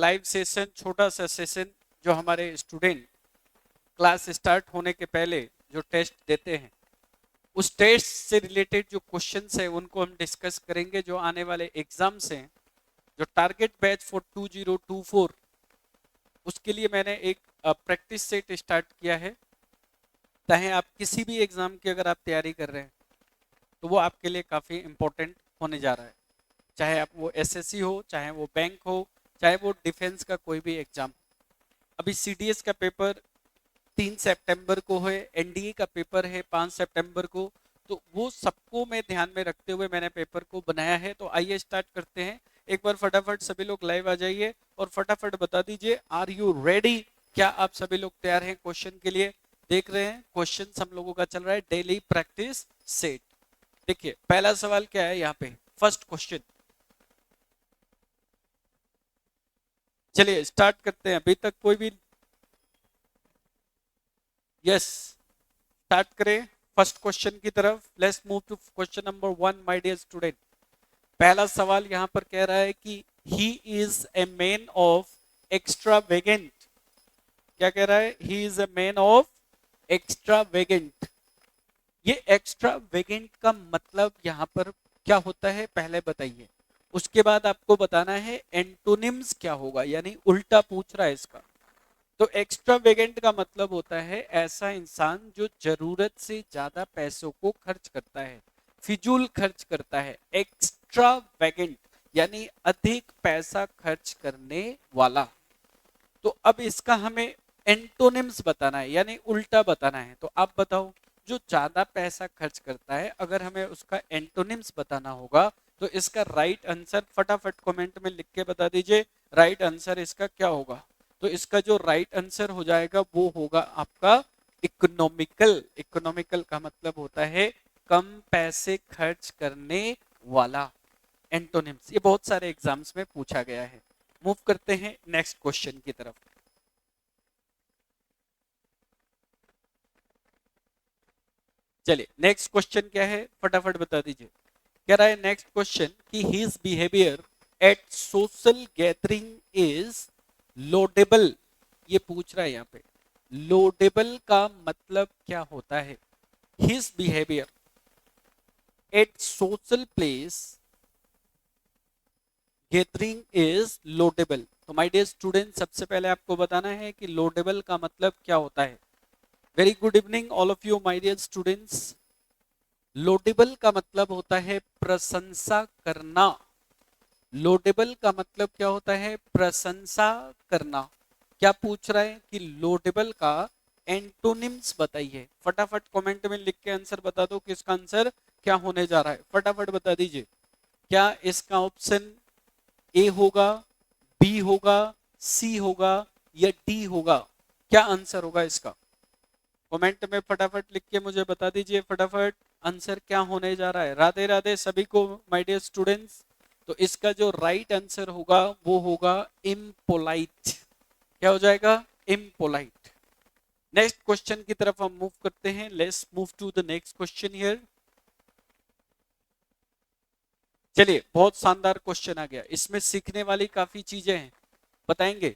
Live session, छोटा सा session जो हमारे स्टूडेंट क्लास स्टार्ट होने के पहले जो टेस्ट देते हैं, उस टेस्ट से रिलेटेड जो क्वेश्चंस है उनको हम डिस्कस करेंगे। जो आने वाले एग्जाम्स हैं, जो टारगेट बैच फॉर 2024, उसके लिए मैंने एक प्रैक्टिस सेट स्टार्ट किया है। चाहे आप किसी भी एग्जाम की अगर आप तैयारी कर रहे हैं तो वो आपके लिए काफ़ी इंपॉर्टेंट होने जा रहा है। चाहे आप वो एसएससी हो, चाहे वो बैंक हो, चाहे वो डिफेंस का कोई भी एग्जाम। अभी सीडीएस का पेपर 3 सितंबर को है, एनडीए का पेपर है 5 सितंबर को। तो वो सबको मैं ध्यान में रखते हुए मैंने पेपर को बनाया है। तो आइए स्टार्ट करते हैं। एक बार फटाफट सभी लोग लाइव आ जाइए और फटाफट बता दीजिए, आर यू रेडी? क्या आप सभी लोग तैयार हैं क्वेश्चन के लिए? देख रहे हैं क्वेश्चन हम लोगों का चल रहा है डेली प्रैक्टिस सेट। देखिए पहला सवाल क्या है यहाँ पे, फर्स्ट क्वेश्चन। चलिए स्टार्ट करते हैं। अभी तक कोई भी यस स्टार्ट करें फर्स्ट क्वेश्चन की तरफ। Let's move to question number 1 my dear student. पहला सवाल यहाँ पर कह रहा है कि he is a man of extravagant. क्या कह रहा है? He is a man of extravagant. ये एक्स्ट्रावेगेंट का मतलब यहाँ पर क्या होता है पहले बताइए, उसके बाद आपको बताना है एंटोनिम्स क्या होगा, यानी उल्टा पूछ रहा है इसका। तो एक्स्ट्रावेगेंट का मतलब होता है ऐसा इंसान जो जरूरत से ज्यादा पैसों को खर्च करता है, फिजूल खर्च करता है। एक्स्ट्रावेगेंट यानी अधिक पैसा खर्च करने वाला। तो अब इसका हमें एंटोनिम्स बताना है, यानी उल्टा बताना है। तो आप बताओ, जो ज्यादा पैसा खर्च करता है, अगर हमें उसका एंटोनिम्स बताना होगा तो इसका राइट आंसर फटाफट कमेंट में लिख के बता दीजिए। राइट आंसर इसका क्या होगा? तो इसका जो राइट आंसर हो जाएगा वो होगा आपका इकोनॉमिकल। इकोनॉमिकल का मतलब होता है कम पैसे खर्च करने वाला। एंटोनिम्स ये बहुत सारे एग्जाम्स में पूछा गया है। मूव करते हैं नेक्स्ट क्वेश्चन की तरफ। चलिए नेक्स्ट क्वेश्चन क्या है फटाफट बता दीजिए। कह रहा है नेक्स्ट क्वेश्चन कि his behaviour eight social gathering is loadable. ये पूछ रहा है यहाँ पे, लोडेबल का मतलब क्या होता है? His behaviour eight social place gathering is loadable. तो माय डियर स्टूडेंट, सबसे पहले आपको बताना है कि लोडेबल का मतलब क्या होता है। Very good evening all of you my dear students. Laudable का मतलब होता है प्रशंसा करना। लोडेबल का मतलब क्या होता है? प्रशंसा करना। क्या पूछ रहा है कि लोडेबल का एंटोनिम्स बताइए। फटाफट कमेंट में लिख के आंसर बता दो कि इसका आंसर क्या होने जा रहा है। फटाफट बता दीजिए, क्या इसका ऑप्शन ए होगा, बी होगा, सी होगा या डी होगा? क्या आंसर होगा इसका? कमेंट में फटाफट लिख के मुझे बता दीजिए फटाफट आंसर क्या होने जा रहा है। राधे राधे सभी को माय डियर स्टूडेंट्स। तो इसका जो राइट आंसर होगा वो होगा इम्पोलाइट। क्या हो जाएगा? इम्पोलाइट। नेक्स्ट क्वेश्चन की तरफ हम मूव करते हैं। Let's move to the next question here. चलिए बहुत शानदार क्वेश्चन आ गया, इसमें सीखने वाली काफी चीजें हैं, बताएंगे।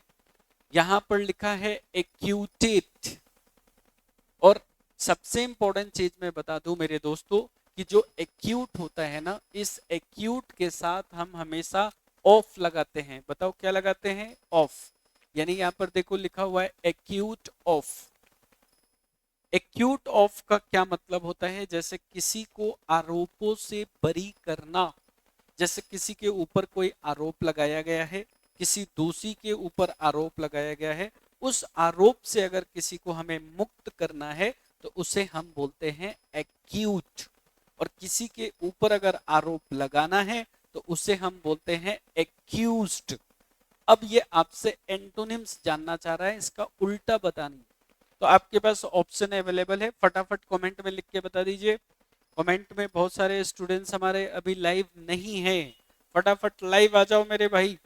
यहां पर लिखा है एक्यूटेट। और सबसे इंपॉर्टेंट चीज मैं बता दूं मेरे दोस्तों कि जो एक्यूट होता है ना, इस एक्यूट के साथ हम हमेशा ऑफ लगाते हैं। बताओ क्या लगाते हैं? ऑफ। यानी यहां पर देखो लिखा हुआ है एक्यूट ऑफ। एक्यूट ऑफ का क्या मतलब होता है? जैसे किसी को आरोपों से बरी करना। जैसे किसी के ऊपर कोई आरोप लगाया गया है, किसी दोषी के ऊपर आरोप लगाया गया है, उस आरोप से अगर किसी को हमें मुक्त करना है तो उसे हम बोलते हैं एक्यूट। और किसी के ऊपर अगर आरोप लगाना है तो उसे हम बोलते हैं एक्यूज्ड। अब ये आपसे एंटोनिम्स जानना चाह रहा है, इसका उल्टा बतानी। तो आपके पास ऑप्शन अवेलेबल है, फटाफट कमेंट में लिख के बता दीजिए। कमेंट में बहुत सारे स्टूडेंट्स हमारे अभी लाइव नहीं हैं, फटाफट लाइव आ जाओ मेरे भाई।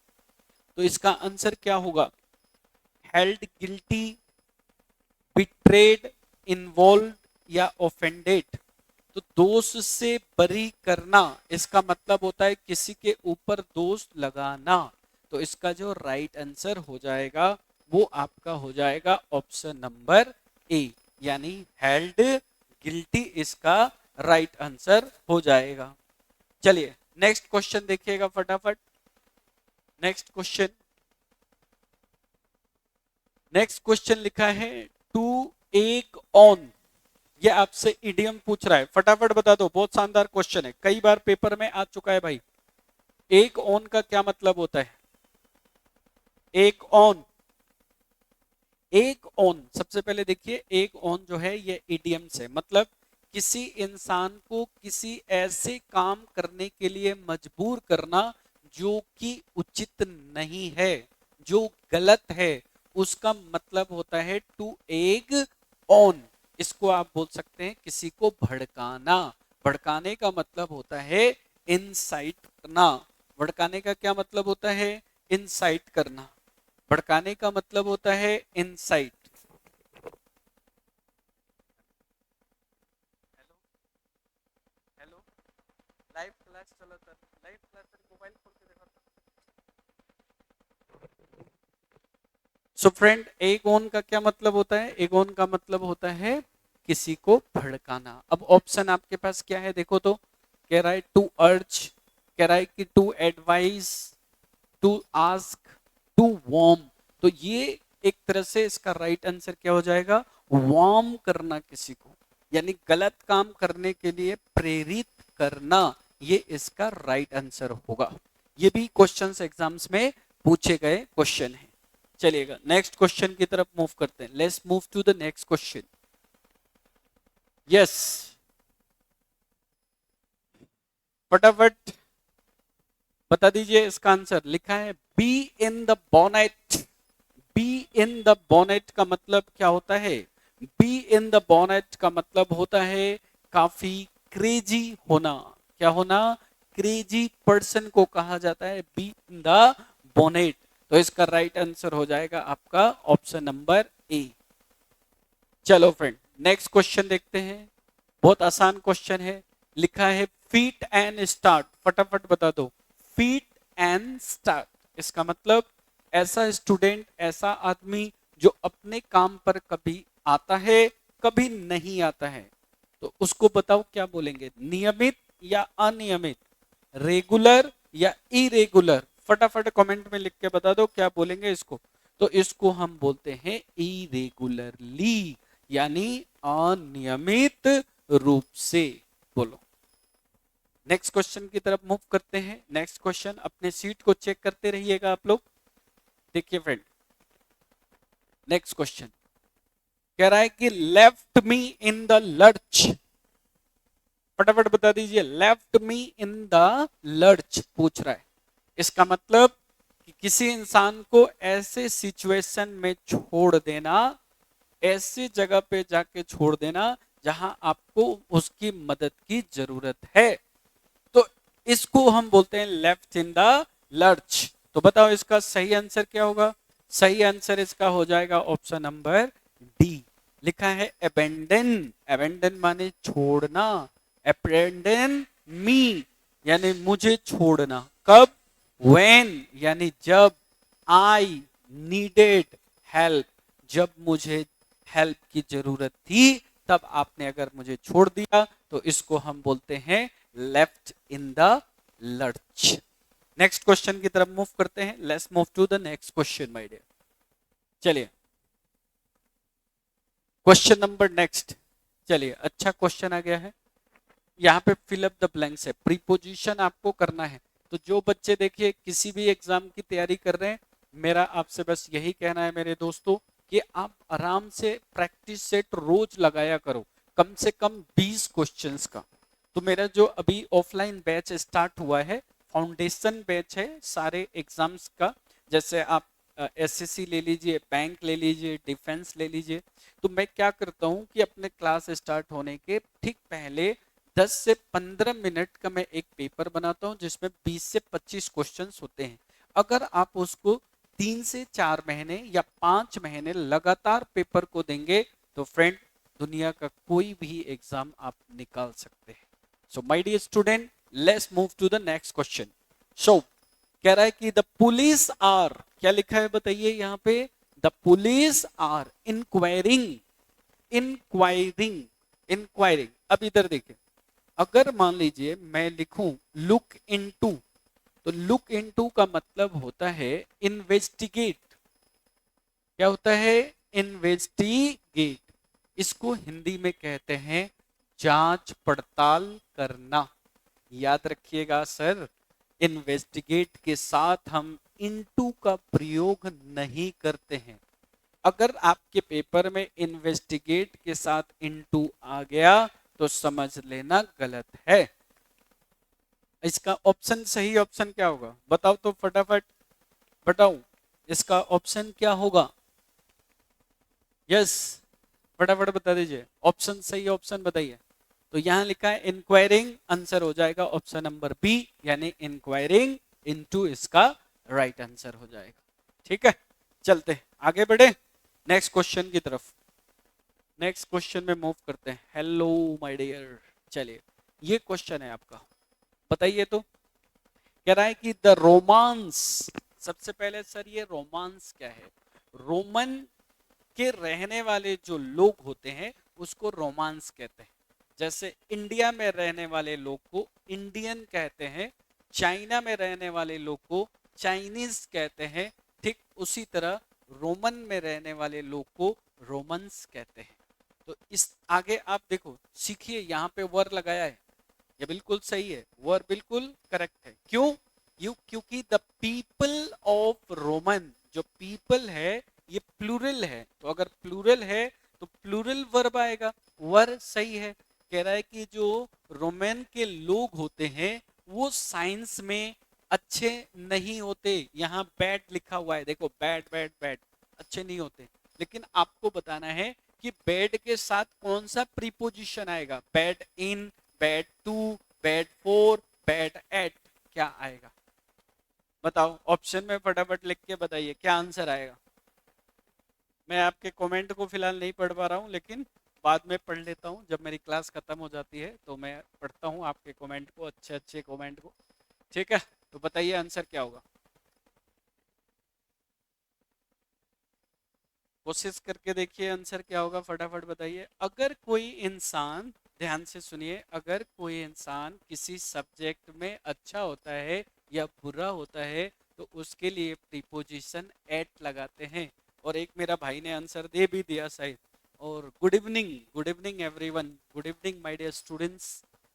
तो इसका आंसर क्या होगा? हेल्ड गिल्टी, बिट्रेड, इन्वॉल्व या ऑफेंडेड। तो दोष से बरी करना, इसका मतलब होता है किसी के ऊपर दोष लगाना। तो इसका जो राइट आंसर हो जाएगा वो आपका हो जाएगा ऑप्शन नंबर ए, यानी हेल्ड गिल्टी इसका राइट आंसर हो जाएगा। चलिए नेक्स्ट क्वेश्चन देखिएगा फटाफट। नेक्स्ट क्वेश्चन, नेक्स्ट क्वेश्चन लिखा है टू एक ऑन। ये आपसे इडियम पूछ रहा है, फटाफट बता दो। बहुत शानदार क्वेश्चन है, कई बार पेपर में आ चुका है भाई। एक ऑन का क्या मतलब होता है? एक ऑन, एक ऑन, सबसे पहले देखिए एक ऑन जो है ये इडियम से मतलब किसी इंसान को किसी ऐसे काम करने के लिए मजबूर करना जो कि उचित नहीं है, जो गलत है, उसका मतलब होता है टू एग ऑन। इसको आप बोल सकते हैं किसी को भड़काना। भड़काने का मतलब होता है इंसाइट करना। भड़काने का क्या मतलब होता है? इंसाइट करना। भड़काने का मतलब होता है insight. Hello hello, live class चला था, लाइव क्लास मोबाइल खोल के देखा था। सो फ्रेंड, एगोन का क्या मतलब होता है? एगोन का मतलब होता है किसी को भड़काना। अब ऑप्शन आपके पास क्या है देखो तो, कह रहा है टू अर्ज, कह रहा है कि to advice, to ask, to warm. तो ये एक तरह से इसका राइट आंसर क्या हो जाएगा? वार्म करना किसी को, यानी गलत काम करने के लिए प्रेरित करना, ये इसका राइट आंसर होगा। ये भी क्वेश्चंस एग्जाम्स में पूछे गए क्वेश्चन है। चलिएगा नेक्स्ट क्वेश्चन की तरफ मूव करते हैं। Let's move to the next question. Yes, फटाफट बता दीजिए इसका आंसर। लिखा है bee in the bonnet. Bee in the bonnet का मतलब क्या होता है? बी इन द बोनेट का मतलब होता है काफी क्रेजी होना। क्या होना? क्रेजी पर्सन को कहा जाता है बी इन द बोनेट। तो इसका राइट आंसर हो जाएगा आपका ऑप्शन नंबर ए। चलो फ्रेंड नेक्स्ट क्वेश्चन देखते हैं। बहुत आसान क्वेश्चन है। लिखा है फीट एंड स्टार्ट। फटाफट बता दो, फीट एंड स्टार्ट इसका मतलब ऐसा स्टूडेंट, ऐसा आदमी जो अपने काम पर कभी आता है कभी नहीं आता है, तो उसको बताओ क्या बोलेंगे? नियमित या अनियमित, रेगुलर या इरेगुलर? फटाफट कमेंट में लिख के बता दो क्या बोलेंगे इसको। तो इसको हम बोलते हैं इरेगुलरली, यानी अनियमित रूप से। बोलो नेक्स्ट क्वेश्चन की तरफ मूव करते हैं। नेक्स्ट क्वेश्चन, अपने सीट को चेक करते रहिएगा आप लोग। देखिए फ्रेंड नेक्स्ट क्वेश्चन कह रहा है कि left me in the lurch. फटाफट बता दीजिए, left me in the lurch पूछ रहा है। इसका मतलब कि किसी इंसान को ऐसे सिचुएशन में छोड़ देना, ऐसी जगह पे जाके छोड़ देना जहां आपको उसकी मदद की जरूरत है, तो इसको हम बोलते हैं लेफ्ट इन द लर्च। तो बताओ इसका सही आंसर क्या होगा? सही आंसर इसका हो जाएगा ऑप्शन नंबर डी। लिखा है अबेंडन। अबेंडन माने छोड़ना। अबेंडन मी यानी मुझे छोड़ना। कब? व्हेन यानी जब। आई नीडेड हेल्प, जब मुझे हेल्प की जरूरत थी तब आपने अगर मुझे छोड़ दिया, तो इसको हम बोलते हैं left in the lurch. Next question की तरफ मूव करते हैं। Let's move to the next question my dear. चलिए क्वेश्चन नंबर नेक्स्ट। चलिए अच्छा क्वेश्चन आ गया है। यहाँ पे फिल अप द ब्लैंक्स है, प्रीपोजिशन आपको करना है। तो जो बच्चे देखिए किसी भी एग्जाम की तैयारी कर रहे हैं, मेरा आपसे बस यही कहना है मेरे दोस्तों कि आप आराम से प्रैक्टिस सेट रोज लगाया करो, कम से कम 20 क्वेश्चंस का। तो मेरा जो अभी ऑफलाइन बैच स्टार्ट हुआ है, फाउंडेशन बैच है सारे एग्जाम्स का। जैसे आप एसएससी ले लीजिए, बैंक ले लीजिए, डिफेंस ले लीजिए। तो मैं क्या करता हूँ कि अपने क्लास स्टार्ट होने के ठीक पहले 10 से 15 मिनट का मैं एक पेपर बनाता हूँ जिसमें 20 से 25 क्वेश्चंस होते हैं। अगर आप उसको 3 से 4 महीने या 5 महीने लगातार पेपर को देंगे तो फ्रेंड दुनिया का कोई भी एग्जाम आप निकाल सकते हैं। सो my dear student, let's move to the next question. सो कह रहा है कि द पुलिस आर, क्या लिखा है बताइए यहाँ पे, the police are inquiring, inquiring, inquiring. अब इधर देखिए, अगर मान लीजिए मैं लिखूं लुक इनटू, तो लुक इनटू का मतलब होता है इन्वेस्टिगेट। क्या होता है? इन्वेस्टिगेट। इसको हिंदी में कहते हैं जांच पड़ताल करना। याद रखिएगा सर, इन्वेस्टिगेट के साथ हम इनटू का प्रयोग नहीं करते हैं। अगर आपके पेपर में इन्वेस्टिगेट के साथ इनटू आ गया तो समझ लेना गलत है। इसका ऑप्शन, सही ऑप्शन क्या होगा बताओ तो फटाफट बताओ, इसका ऑप्शन क्या होगा? यस, फटाफट बता दीजिए ऑप्शन, सही ऑप्शन बताइए। तो यहां लिखा है इंक्वायरिंग, आंसर हो जाएगा ऑप्शन नंबर बी, यानी इंक्वायरिंग इनटू इसका राइट आंसर हो जाएगा। ठीक है, चलते हैं आगे बढ़े नेक्स्ट क्वेश्चन की तरफ। नेक्स्ट क्वेश्चन में मूव करते हैं। हेलो माय डियर, चलिए ये क्वेश्चन है आपका, बताइए तो। कह रहा है कि द रोमांस, सबसे पहले सर ये रोमांस क्या है? रोमन के रहने वाले जो लोग होते हैं उसको रोमांस कहते हैं। जैसे इंडिया में रहने वाले लोग को इंडियन कहते हैं, चाइना में रहने वाले लोग को चाइनीज कहते हैं, ठीक उसी तरह रोमन में रहने वाले लोग को रोमन्स कहते हैं। तो इस आगे आप देखो, सीखिए, यहाँ पे वर लगाया है, ये बिल्कुल सही है, वर बिल्कुल करेक्ट है। क्यों? क्योंकि द पीपल ऑफ रोमन, जो पीपल है ये प्लूरल है, तो अगर प्लूरल है तो प्लूरल वर्ब आएगा, वर सही है। कह रहा है कि जो रोमन के लोग होते हैं वो साइंस में अच्छे नहीं होते। यहाँ बैड लिखा हुआ है, देखो बैड बैड बैड, अच्छे नहीं होते। लेकिन आपको बताना है कि बैड के साथ कौन सा प्रीपोजिशन आएगा, bad in, bad to, bad for, bad at, क्या आएगा बताओ? ऑप्शन में फटाफट लिख के बताइए क्या आंसर आएगा। मैं आपके कमेंट को फिलहाल नहीं पढ़ पा रहा हूँ, लेकिन बाद में पढ़ लेता हूँ, जब मेरी क्लास खत्म हो जाती है तो मैं पढ़ता हूँ आपके कमेंट को, अच्छे अच्छे कमेंट को। ठीक है, तो बताइए आंसर क्या होगा, कोशिश करके देखिए आंसर क्या होगा, फटाफट बताइए। अगर कोई इंसान, ध्यान से सुनिए, अगर कोई इंसान किसी सब्जेक्ट में अच्छा होता है या बुरा होता है तो उसके लिए प्रीपोजिशन एट लगाते हैं। और एक मेरा भाई ने आंसर दे भी दिया शायद। और good evening everyone, good evening my dear students.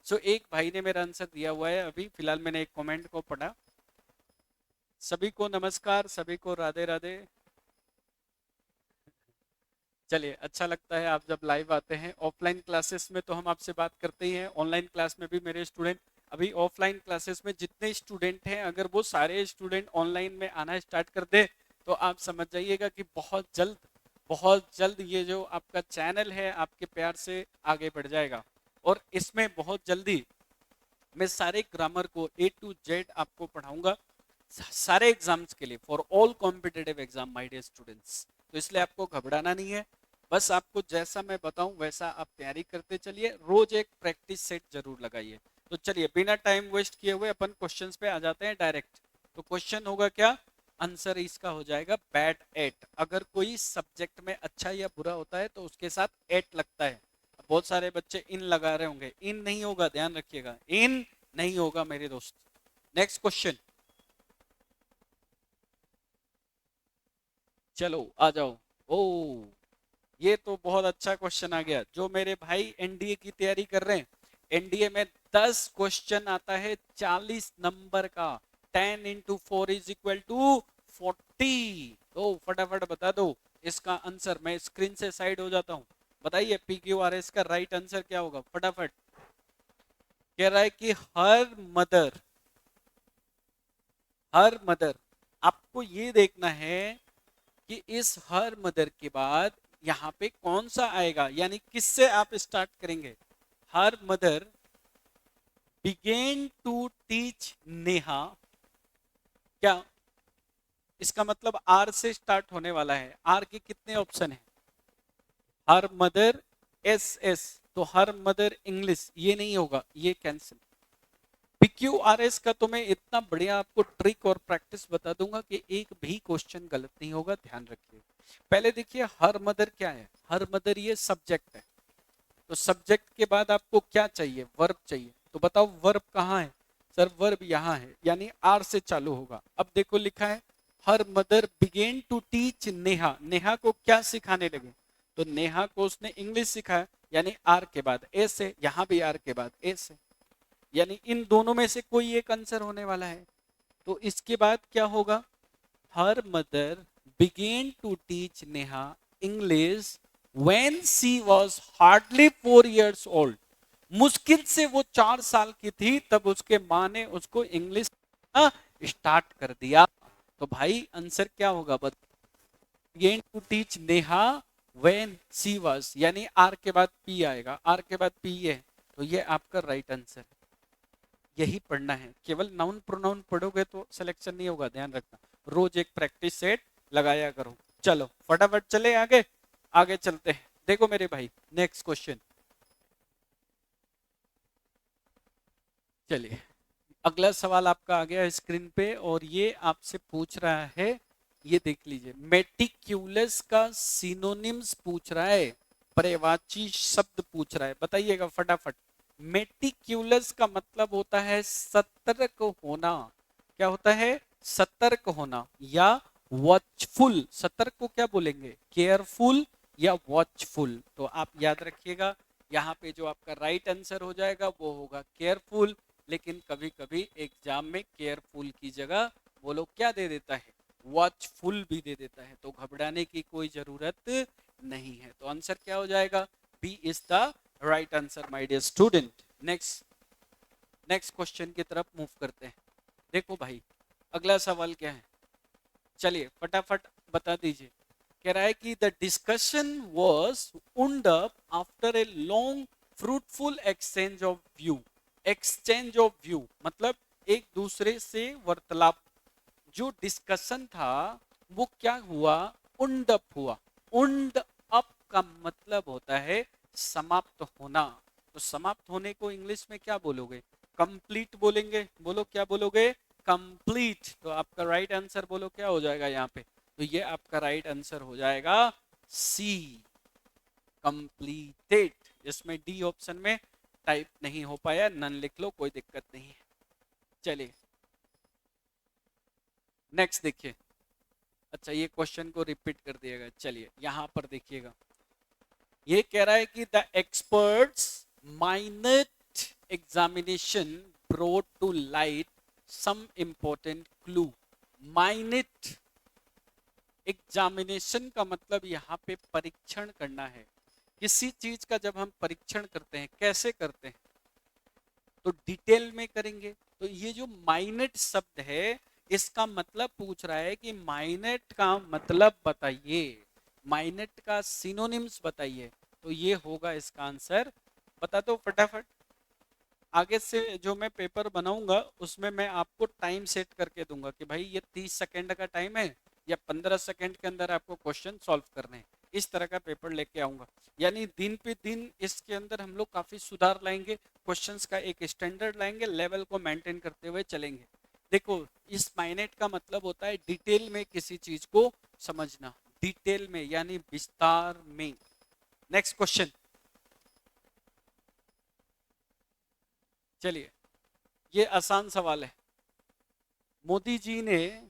सो एक भाई ने मेरा आंसर दिया हुआ है, अभी फिलहाल मैंने एक कमेंट को पढ़ा। सभी को नमस्कार, सभी को राधे राधे। चलिए, अच्छा लगता है आप जब लाइव आते हैं। ऑफलाइन क्लासेस में तो हम आपसे बात करते ही हैं, ऑनलाइन क्लास में भी मेरे स्टूडेंट, अभी ऑफलाइन क्लासेस में जितने स्टूडेंट हैं अगर वो सारे स्टूडेंट ऑनलाइन में आना स्टार्ट कर दे तो आप समझ जाइएगा कि बहुत जल्द ये जो आपका चैनल है आपके प्यार से आगे बढ़ जाएगा। और इसमें बहुत जल्दी मैं सारे ग्रामर को A to Z आपको पढ़ाऊंगा, सारे एग्जाम्स के लिए, for all competitive exam my dear students. तो इसलिए आपको घबराना नहीं है, बस आपको जैसा मैं बताऊं वैसा आप तैयारी करते चलिए, रोज एक प्रैक्टिस सेट जरूर लगाइए। तो चलिए बिना टाइम वेस्ट किए हुए अपन क्वेश्चंस पे आ जाते हैं डायरेक्ट। तो क्वेश्चन होगा क्या, आंसर इसका हो जाएगा बैड एट। अगर कोई सब्जेक्ट में अच्छा या बुरा होता है तो उसके साथ एट लगता है। बहुत सारे बच्चे इन लगा रहे होंगे, इन नहीं होगा, ध्यान रखिएगा, इन नहीं होगा मेरे दोस्त। नेक्स्ट क्वेश्चन, चलो आ जाओ। ओ, ये तो बहुत अच्छा क्वेश्चन आ गया। जो मेरे भाई एनडीए की तैयारी कर रहे हैं, एनडीए में 10 क्वेश्चन आता है 40 नंबर का, 10 इंटू 4 इज इक्वल टू 40। तो फटाफट बता दो इसका आंसर, मैं स्क्रीन से साइड हो जाता हूं। बताइए पी क्यू आर एस का राइट आंसर क्या होगा फटाफट। कह रहा है कि मदर हर मदर, आपको ये देखना है कि इस हर मदर के बाद यहाँ पे कौन सा आएगा, यानी किससे आप स्टार्ट करेंगे। Her mother begin to teach Neha, क्या इसका मतलब आर से स्टार्ट होने वाला है। आर के कितने ऑप्शन है, हर मदर एस एस, तो हर मदर इंग्लिश, ये नहीं होगा, ये कैंसिल। PQRS का तो मैं इतना बढ़िया आपको ट्रिक और प्रैक्टिस बता दूंगा कि एक भी क्वेश्चन गलत नहीं होगा, ध्यान रखिए। पहले देखिए हर मदर क्या है, हर मदर ये सब्जेक्ट है, तो सब्जेक्ट के बाद आपको क्या चाहिए, वर्ब चाहिए। तो बताओ वर्ब कहाँ है, सर वर्ब यहाँ है, यानी आर से चालू होगा। अब देखो लिखा है her mother begin to teach Neha, Neha को क्या सिखाने लगे, तो नेहा को उसने इंग्लिश सिखाया, यानी आर के बाद ए से, यहाँ भी आर के बाद ए से, यानी इन दोनों में से कोई एक आंसर होने वाला है। तो इसके बाद क्या होगा, her mother begin to teach Neha English when she was hardly 4 years old, मुश्किल से वो 4 साल की थी तब उसके माँ ने उसको इंग्लिश स्टार्ट कर दिया। तो भाई आंसर क्या होगा, बता, begin to teach Neha when she was, यानी आर के बाद पी आएगा, आर के बाद पी है, तो ये आपका राइट आंसर है। यही पढ़ना है, केवल नाउन प्रोनाउन पढ़ोगे तो सिलेक्शन नहीं होगा, ध्यान रखना। रोज एक प्रैक्टिस सेट लगाया करो। चलो फटाफट चले आगे, आगे चलते हैं। देखो मेरे भाई नेक्स्ट क्वेश्चन, चलिए अगला सवाल आपका आ गया स्क्रीन पे और ये आपसे पूछ रहा है, ये देख लीजिए, मेटिक्यूलस का सिनोनिम्स पूछ रहा है, पर्यायवाची शब्द पूछ रहा है, बताइएगा फटाफट। मेटिक्यूलस का मतलब होता है सतर्क होना, क्या होता है, सतर्क होना या वॉचफुल। सतर्क को क्या बोलेंगे, केयरफुल या वॉचफुल। तो आप याद रखिएगा यहाँ पे जो आपका राइट आंसर हो जाएगा वो होगा केयरफुल, लेकिन कभी कभी एग्जाम में केयरफुल की जगह वो लोग क्या दे देता है, वॉचफुल भी दे देता है, तो घबराने की कोई जरूरत नहीं है। तो आंसर क्या हो जाएगा, B is the right answer my dear student. Next next question की तरफ मूव करते हैं। देखो भाई अगला सवाल क्या है, चलिए फटाफट बता दीजिए। कह रहा है कि the discussion was wound up after a long fruitful exchange of view. Exchange of view मतलब एक दूसरे से वार्तालाप, जो डिस्कशन था वो क्या हुआ, उंड अप हुआ। उंड अप का मतलब होता है समाप्त होना, तो समाप्त होने को इंग्लिश में क्या बोलोगे, कंप्लीट बोलेंगे, बोलो क्या बोलोगे, कंप्लीट। तो आपका राइट आंसर बोलो क्या हो जाएगा यहाँ पे, तो ये आपका राइट आंसर हो जाएगा सी, कंप्लीटेड। इसमें डी ऑप्शन में टाइप नहीं हो पाया, नन लिख लो, कोई दिक्कत नहीं है। चलिए नेक्स्ट देखिए, अच्छा ये क्वेश्चन को रिपीट कर दिएगा, चलिए यहां पर देखिएगा। ये कह रहा है कि the experts minute examination brought to light some important clue. Minute examination का मतलब यहाँ पे परीक्षण करना है। किसी चीज का जब हम परीक्षण करते हैं कैसे करते हैं, तो डिटेल में करेंगे। तो ये जो माइनट शब्द है इसका मतलब पूछ रहा है कि माइनट का मतलब बताइए, माइनट का सिनोनिम्स बताइए। तो ये होगा इसका आंसर, बता दो फटाफट। आगे से जो मैं पेपर बनाऊंगा उसमें मैं आपको टाइम सेट करके दूंगा कि भाई ये 30 सेकंड का टाइम है या 15 सेकंड के अंदर आपको क्वेश्चन सॉल्व करने हैं, इस तरह का पेपर लेके आऊंगा। यानी दिन पे दिन इसके अंदर हम लोग काफी सुधार लाएंगे, क्वेश्चंस का एक स्टैंडर्ड लाएंगे, लेवल को मेंटेन करते हुए चलेंगे। देखो इस माइनेट का मतलब होता है डिटेल में किसी चीज को समझना, डिटेल में यानी विस्तार में। नेक्स्ट क्वेश्चन, चलिए ये आसान सवाल है। मोदी जी ने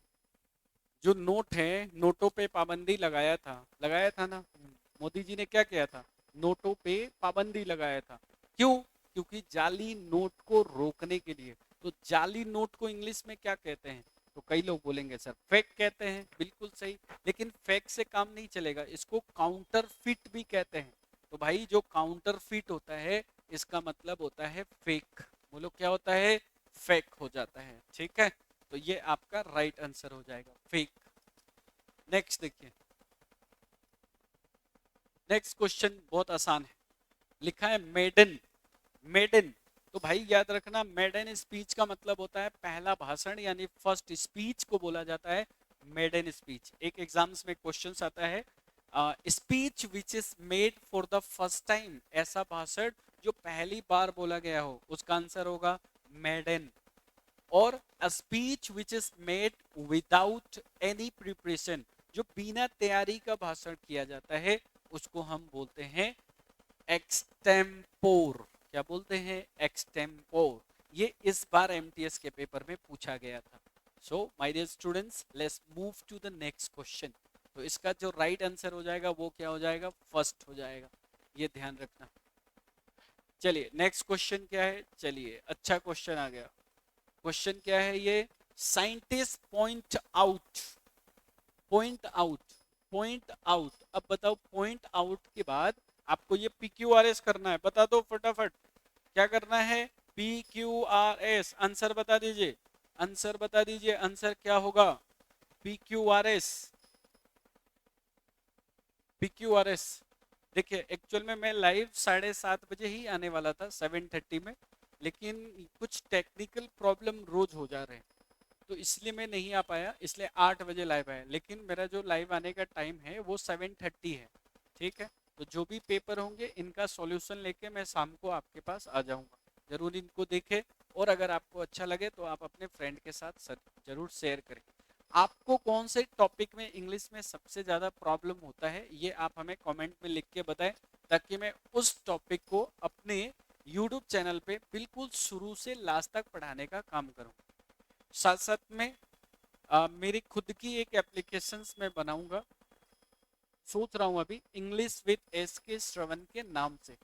जो नोट है नोटों पे पाबंदी लगाया था ना, मोदी जी ने क्या किया था, नोटों पे पाबंदी लगाया था। क्यों, क्योंकि जाली नोट को रोकने के लिए। तो जाली नोट को इंग्लिश में क्या कहते हैं, तो कई लोग बोलेंगे सर फेक कहते हैं, बिल्कुल सही, लेकिन फेक से काम नहीं चलेगा, इसको काउंटर फिट भी कहते हैं। तो भाई जो काउंटर फिट होता है इसका मतलब होता है फेक, बोलो क्या होता है, फेक हो जाता है, ठीक है। तो ये आपका राइट आंसर हो जाएगा, फेक। नेक्स्ट देखिए, नेक्स्ट क्वेश्चन बहुत आसान है, लिखा है मेडन। मेडन, तो भाई याद रखना मेडन स्पीच का मतलब होता है पहला भाषण, यानी फर्स्ट स्पीच को बोला जाता है मेडन स्पीच। एक एग्जाम्स में क्वेश्चंस आता है speech which is made for the first time, ऐसा भाषण जो पहली बार बोला गया हो, उसका आंसर होगा मेडन। और a speech which is made without any preparation, जो बिना तैयारी का भाषण किया जाता है उसको हम बोलते हैं एक्सटेम्पोर। क्या बोलते हैं? एक्सटेम्पोर। ये इस बार एमटीएस के पेपर में पूछा गया था। So my dear students, let's move to the next question. तो इसका जो राइट आंसर हो जाएगा वो क्या हो जाएगा? फर्स्ट हो जाएगा, ये ध्यान रखना। चलिए नेक्स्ट क्वेश्चन क्या है? चलिए अच्छा क्वेश्चन आ गया। क्वेश्चन क्या है ये? Scientist point out, point out, point out. अब बताओ, पॉइंट आउट के बाद आपको ये PQRS करना है, बता दो फटाफट। क्या करना है? PQRS। आंसर बता दीजिए, आंसर बता दीजिए, आंसर क्या होगा? PQRS, PQRS। देखिए एक्चुअल में मैं लाइव 7:30 बजे ही आने वाला था, 7:30 में, लेकिन कुछ टेक्निकल प्रॉब्लम रोज हो जा रहे हैं तो इसलिए मैं नहीं आ पाया, इसलिए 8 बजे लाइव आया। लेकिन मेरा जो लाइव आने का टाइम है वो 7:30 है। ठीक है, तो जो भी पेपर होंगे इनका सॉल्यूशन लेके मैं शाम को आपके पास आ जाऊंगा। जरूर इनको देखें, और अगर आपको अच्छा लगे तो आप अपने फ्रेंड के साथ जरूर शेयर करें। आपको कौन से टॉपिक में इंग्लिश में सबसे ज़्यादा प्रॉब्लम होता है ये आप हमें कमेंट में लिख के बताएं, ताकि मैं उस टॉपिक को अपने यूट्यूब चैनल पे बिल्कुल शुरू से लास्ट तक पढ़ाने का काम करूं। साथ साथ में मेरी खुद की एक एप्लीकेशंस मैं बनाऊंगा, सोच रहा हूं अभी, इंग्लिश विद SK श्रवण के नाम से।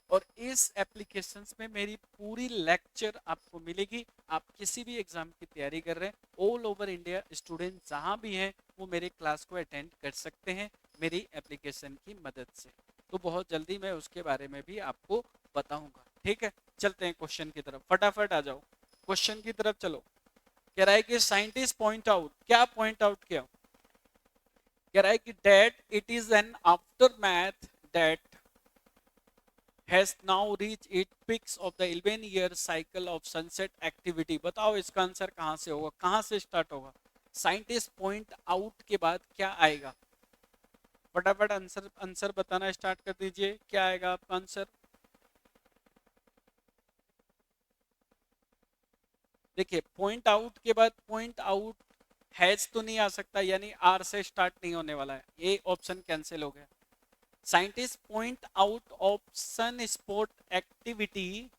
और इस एप्लीकेशंस में मेरी पूरी लेक्चर आपको मिलेगी। आप किसी भी एग्जाम की तैयारी कर रहे हैं, ऑल ओवर इंडिया स्टूडेंट जहां भी हैं वो मेरे क्लास को अटेंड कर सकते हैं मेरी एप्लीकेशन की मदद से। तो बहुत जल्दी मैं उसके बारे में भी आपको बताऊंगा। ठीक है, चलते हैं क्वेश्चन की तरफ, फटाफट आ जाओ क्वेश्चन की तरफ। चलो, कह रहा है कि साइंटिस्ट पॉइंट आउट, क्या पॉइंट आउट किया? कह रहा है कि that it is an aftermath that has now reached its peaks of the 11-year cycle of sunset activity। बताओ इसका आंसर कहां से होगा, कहां से स्टार्ट होगा? साइंटिस्ट पॉइंट आउट के बाद क्या आएगा? फटाफट आंसर, आंसर बताना स्टार्ट कर दीजिए, क्या आएगा आपका आंसर? देखिए पॉइंट आउट के बाद पॉइंट आउट हैज तो नहीं आ सकता, यानी आर से स्टार्ट नहीं होने वाला है, ये ऑप्शन कैंसिल हो गया। Scientist point out of sunspot activity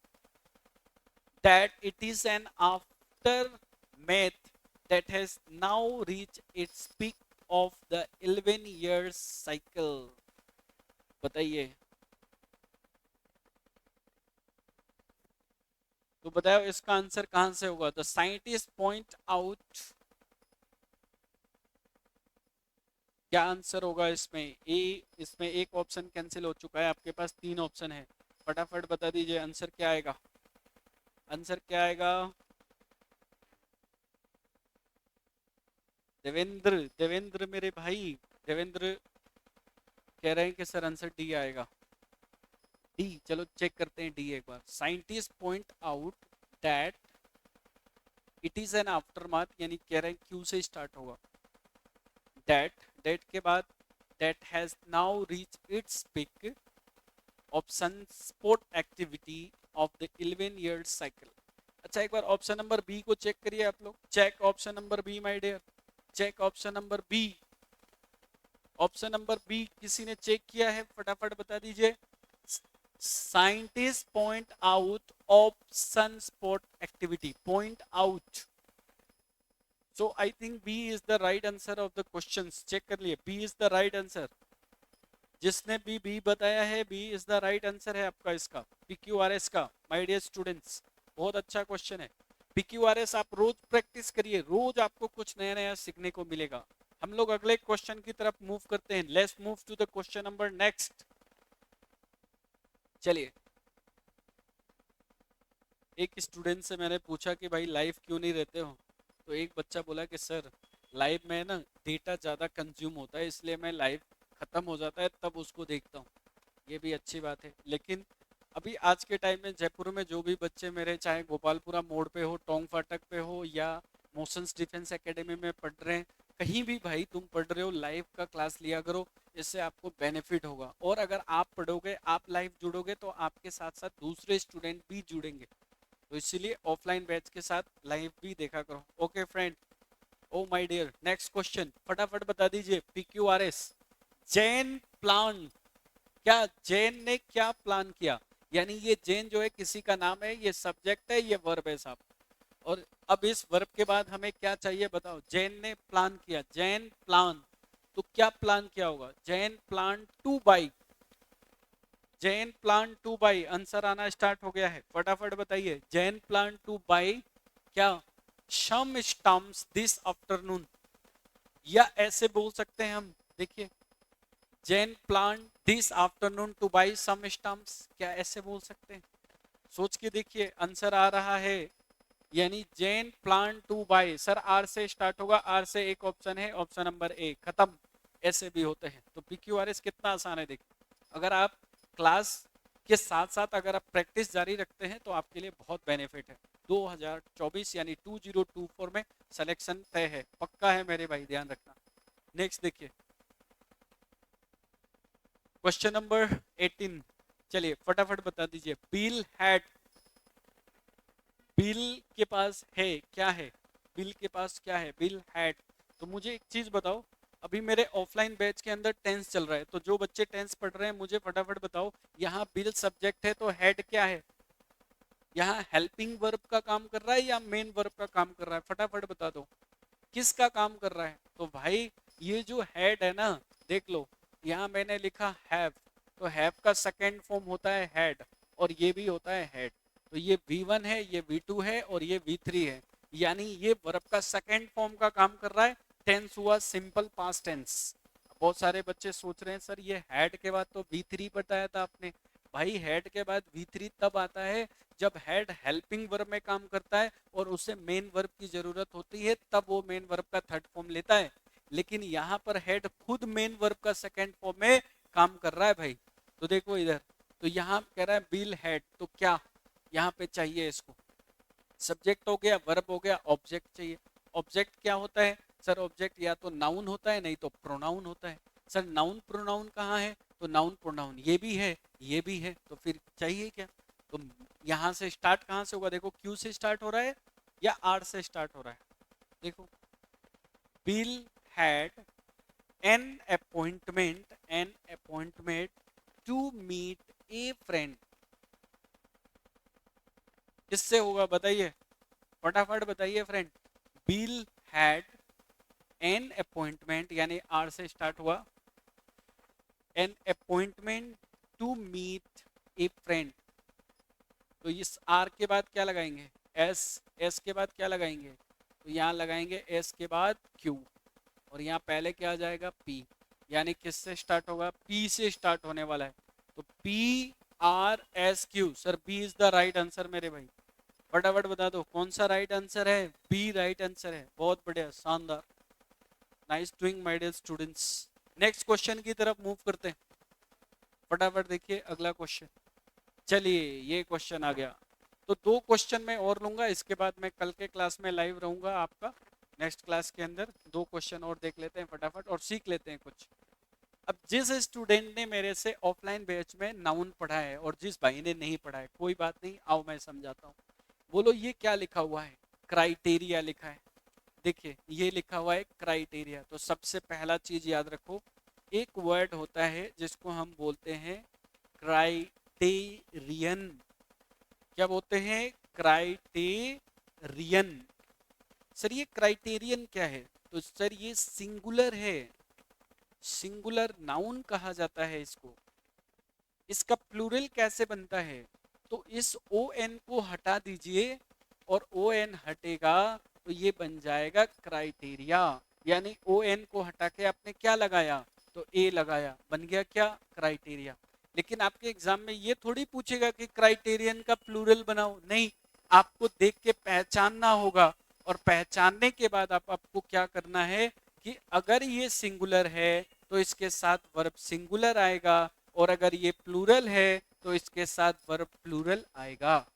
that it is an aftermath that has now reached its peak of the 11 years cycle। बताइए, तो बताओ इसका आंसर कहां से होगा? द साइंटिस्ट पॉइंट आउट, क्या आंसर होगा इसमें? ए, इसमें एक ऑप्शन कैंसिल हो चुका है, आपके पास 3 ऑप्शन है, फटाफट बता दीजिए आंसर क्या आएगा, आंसर क्या आएगा? देवेंद्र, देवेंद्र मेरे भाई, देवेंद्र कह रहे हैं कि सर आंसर डी आएगा। डी, चलो चेक करते हैं डी एक बार। Scientist point out that it is N aftermath, यानी कह रहे हैं क्यू से स्टार्ट होगा। दैट, दैट के बाद that has now reach its pick of सनस्पोर्ट activity of the 11 year cycle. अच्छा एक बार ऑप्शन नंबर बी को चेक करिए आप लोग, check option number be my dear, check option number B. Option number B किसी ने चेक किया है? फटाफट बता दीजिए। Scientist point out of sunspot activity, point out. So I think B is the right answer of the questions. Check कर लिए, B is the right answer. जिसने भी बी बताया है, B is the right answer है आपका इसका, PQRS का। माय डियर स्टूडेंट्स, बहुत अच्छा क्वेश्चन है। PQRS आप रोज प्रैक्टिस करिए, रोज आपको कुछ नया नया सीखने को मिलेगा। हम लोग अगले क्वेश्चन की तरफ मूव करते हैं। Let's move to the question number next. चलिए, एक स्टूडेंट से मैंने पूछा कि भाई लाइव क्यों नहीं रहते हो, तो एक बच्चा बोला कि सर लाइव में ना डेटा ज़्यादा कंज्यूम होता है, इसलिए मैं लाइव ख़त्म हो जाता है तब उसको देखता हूँ। ये भी अच्छी बात है, लेकिन अभी आज के टाइम में जयपुर में जो भी बच्चे मेरे, चाहे गोपालपुरा मोड़ पे हो, टोंग फाटक पे हो, या मोशंस डिफेंस एकेडमी में पढ़ रहे हैं, कहीं भी भाई तुम पढ़ रहे हो, लाइव का क्लास लिया करो, इससे आपको बेनिफिट होगा। और अगर आप पढ़ोगे, आप लाइव जुड़ोगे, तो आपके साथ साथ दूसरे स्टूडेंट भी जुड़ेंगे। तो इसीलिए ऑफलाइन बैच के साथ लाइव भी देखा करो। Okay friend, O my dear, next question फटाफट बता दीजिए। PQRS, जैन प्लान, क्या जैन ने क्या प्लान किया? यानी ये जैन जो है किसी का नाम है, ये सब्जेक्ट है, ये वर्ब है साहब। और अब इस वर्ब के बाद हमें क्या चाहिए बताओ? जैन ने प्लान किया, जैन प्लान, तो क्या प्लान किया होगा? Jain plan to by, Jain plan to by, answer आना स्टार्ट हो गया है, फटाफट बताइए। जैन प्लान टू बाई क्या? सम स्टम्प्स दिस आफ्टरनून, या ऐसे बोल सकते हैं हम, देखिए, Jane plan this afternoon to buy some stamps, क्या ऐसे बोल सकते हैं? सोच के देखिए, आंसर आ रहा है, यानी Jane plan to buy, sir R से स्टार्ट होगा, आर से एक ऑप्शन है, ऑप्शन नंबर ए, खत्म। ऐसे भी होते हैं। तो PQRS कितना आसान है, देखिए। अगर आप क्लास के साथ साथ अगर आप प्रैक्टिस जारी रखते हैं तो आपके लिए बहुत बेनिफिट है। 2024 यानी 2024 में सिलेक्शन तय है, पक्का है मेरे भाई, ध्यान रखना। नेक्स्ट देखिए, क्वेश्चन नंबर 18, चलिए फटाफट बता दीजिए। बिल हैड, बिल के पास है, क्या है? बिल के पास क्या है? Bill had. तो मुझे एक चीज बताओ, अभी मेरे ऑफलाइन बैच के अंदर टेंस चल रहा है, तो जो बच्चे टेंस पढ़ रहे हैं मुझे फटाफट बताओ, यहाँ बिल सब्जेक्ट है तो हेड क्या है? यहाँ हेल्पिंग वर्ब का काम कर रहा है या मेन वर्ब का काम कर रहा है? फटाफट बता दो, किसका काम कर रहा है? तो भाई ये जो हेड है ना, देख लो, यहाँ मैंने लिखा हैव, तो हैव का सेकेंड फॉर्म होता है हेड, और ये भी होता है हेड। तो ये V1 है, ये V2 है, और ये V3 है, यानी ये वर्ब का सेकेंड फॉर्म का काम कर रहा है। टेंस हुआ सिंपल पास्ट टेंस। बहुत सारे बच्चे सोच रहे हैं सर ये हेड के बाद तो V3 बताया था आपने। भाई हेड के बाद V3 तब आता है जब हेड हेल्पिंग वर्ब में काम करता है और उसे मेन वर्ब की जरूरत होती है, तब वो मेन वर्ब का थर्ड फॉर्म लेता है। लेकिन यहाँ पर हेड खुद मेन वर्ब का सेकंड फॉर्म में काम कर रहा है भाई। तो देखो इधर, तो यहाँ कह रहा है बिल हेड, तो क्या यहाँ पे चाहिए इसको? सब्जेक्ट हो गया, वर्ब हो गया, ऑब्जेक्ट चाहिए। ऑब्जेक्ट क्या होता है सर? ऑब्जेक्ट या तो नाउन होता है, नहीं तो प्रोनाउन होता है। सर नाउन प्रोनाउन कहाँ है? तो नाउन प्रोनाउन ये भी है, ये भी है, तो फिर चाहिए क्या? तो यहाँ से स्टार्ट कहाँ से होगा? देखो, क्यू से स्टार्ट हो रहा है या आर से स्टार्ट हो रहा है? देखो, Bill had an appointment to meet a friend, किससे होगा बताइए, फटाफट बताइए friend. Bill had an appointment, यानी आर से स्टार्ट हुआ, an appointment to meet a friend, तो इस आर के बाद क्या लगाएंगे? एस, एस के बाद क्या लगाएंगे? तो यहाँ लगाएंगे एस के बाद क्यू, और यहाँ पहले क्या आ जाएगा? पी, यानी किससे स्टार्ट होगा? पी से स्टार्ट होने वाला है। तो PRSQ, sir B is the right answer मेरे भाई। फटाफट बता दो कौन सा राइट आंसर है? बी राइट आंसर है। बहुत बढ़िया, शानदार, nice doing my dear students. Next question की तरफ मूव करते हैं, फटाफट देखिए अगला क्वेश्चन। चलिए ये क्वेश्चन आ गया, तो दो क्वेश्चन मैं और लूंगा, इसके बाद मैं कल के क्लास में लाइव रहूंगा आपका। नेक्स्ट क्लास के अंदर दो क्वेश्चन और देख लेते हैं फटाफट, और सीख लेते हैं कुछ। अब जिस स्टूडेंट ने मेरे से ऑफलाइन बैच में नाउन पढ़ा है और जिस भाई ने नहीं पढ़ा है, कोई बात नहीं, आओ मैं समझाता हूँ। बोलो ये क्या लिखा हुआ है? क्राइटेरिया लिखा है। देखिए ये लिखा हुआ है क्राइटेरिया, तो सबसे पहला चीज याद रखो, एक वर्ड होता है जिसको हम बोलते हैं क्राइटेरियन। क्या बोलते हैं? क्राइटेरियन। सर ये क्राइटेरियन क्या है? तो सर ये सिंगुलर है, सिंगुलर नाउन कहा जाता है इसको। इसका प्लूरल कैसे बनता है? तो इस ओ एन को हटा दीजिए, और ओ एन हटेगा तो ये बन जाएगा क्राइटेरिया। यानी ओ एन को हटा के आपने क्या लगाया? तो ए लगाया, बन गया क्या? क्राइटेरिया। लेकिन आपके एग्जाम में ये थोड़ी पूछेगा कि क्राइटेरियन का प्लूरल बनाओ, नहीं, आपको देख के पहचानना होगा, और पहचानने के बाद आपको क्या करना है कि अगर ये सिंगुलर है तो इसके साथ वर्ब सिंगुलर आएगा, और अगर ये प्लूरल है तो इसके साथ वर्ब प्लूरल आएगा।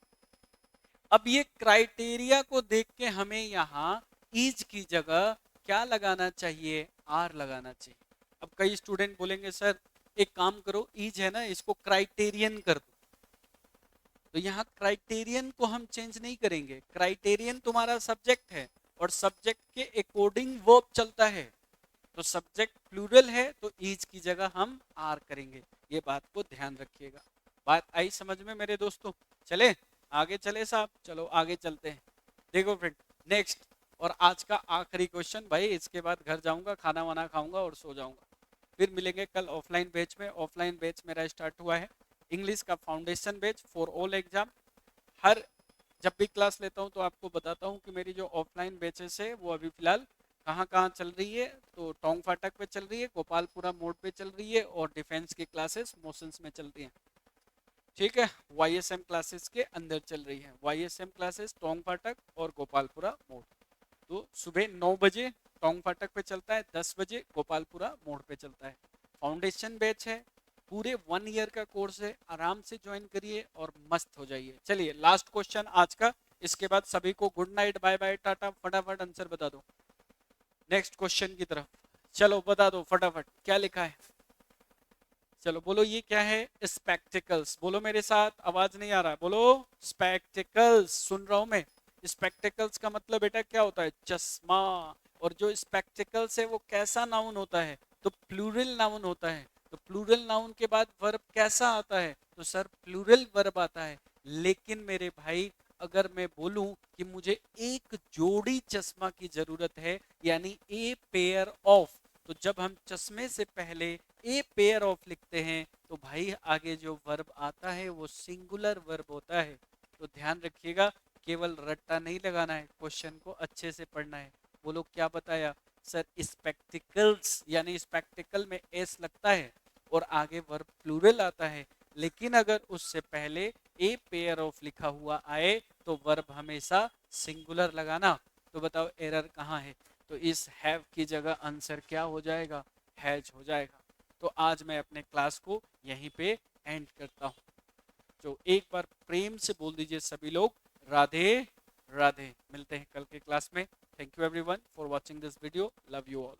अब ये क्राइटेरिया को देख के हमें यहाँ इज की जगह क्या लगाना चाहिए? आर लगाना चाहिए। अब कई स्टूडेंट बोलेंगे सर एक काम करो, इज है ना, इसको क्राइटेरियन कर दो। तो यहाँ क्राइटेरियन को हम चेंज नहीं करेंगे, क्राइटेरियन तुम्हारा सब्जेक्ट है और सब्जेक्ट के अकॉर्डिंग वर्ब चलता है। तो सब्जेक्ट प्लूरल है तो इज की जगह हम आर करेंगे, ये बात को ध्यान रखिएगा। बात आई समझ में मेरे दोस्तों? चले आगे चले साहब, चलो आगे चलते हैं। देखो फ्रेंड, नेक्स्ट और आज का आखिरी क्वेश्चन भाई, इसके बाद घर जाऊंगा, खाना वाना खाऊंगा और सो जाऊंगा। फिर मिलेंगे कल ऑफलाइन बैच में। ऑफलाइन बैच मेरा स्टार्ट हुआ है, इंग्लिश का foundation batch for all exam. हर जब भी क्लास लेता हूं तो आपको बताता हूं कि मेरी जो ऑफलाइन बैचेस है वो अभी फिलहाल कहाँ कहाँ चल रही है। तो टोंग फाटक पे चल रही है, गोपालपुरा मोड़ पे चल रही है, और डिफेंस की क्लासेस मोशंस में चल रही है। ठीक है, YSM क्लासेस के अंदर चल रही है। YSM क्लासेस टोंग फाटक और गोपालपुरा मोड़। तो सुबह 9 बजे टोंग फाटक पे चलता है, 10 बजे गोपालपुरा मोड़ पे चलता है। फाउंडेशन बैच है, पूरे 1 ईयर का कोर्स है, आराम से ज्वाइन करिए और मस्त हो जाइए। चलिए लास्ट क्वेश्चन आज का, इसके बाद सभी को गुड नाइट, बाय बाय, टाटा। फटाफट आंसर बता दो नेक्स्ट क्वेश्चन की तरफ। चलो बता दो फटाफट क्या लिखा है। चलो बोलो ये क्या है? स्पेक्टिकल्स। बोलो मेरे साथ, आवाज नहीं आ रहा है, बोलो स्पेक्टिकल्स। सुन रहा हूं मैं। स्पेक्टिकल्स का मतलब बेटा क्या होता है? चश्मा। और जो स्पेक्टिकल्स है वो कैसा नाउन होता है? तो प्लूरल नाउन होता है। तो प्लूरल नाउन के बाद वर्ब कैसा आता है? तो सर प्लूरल वर्ब आता है। लेकिन मेरे भाई अगर मैं बोलूं कि मुझे एक जोड़ी चश्मा की जरूरत है, यानी ए पेयर ऑफ, तो जब हम चश्मे से पहले ए पेयर ऑफ लिखते हैं तो भाई आगे जो वर्ब आता है वो सिंगुलर वर्ब होता है। तो ध्यान रखिएगा, केवल रट्टा नहीं लगाना है, क्वेश्चन को अच्छे से पढ़ना है। वो लोग क्या बताया सर? स्पेक्टिकल्स, यानी स्पेक्टिकल में एस लगता है और आगे वर्ब प्लूरल आता है, लेकिन अगर उससे पहले ए पेयर ऑफ लिखा हुआ आए तो वर्ब हमेशा सिंगुलर लगाना। तो बताओ एरर कहाँ है? तो इस हैव की जगह आंसर क्या हो जाएगा? हैज हो जाएगा। तो आज मैं अपने क्लास को यहीं पे एंड करता हूँ। तो एक बार प्रेम से बोल दीजिए सभी लोग, राधे राधे। मिलते हैं कल के क्लास में। Thank you everyone for watching this video. Love you all.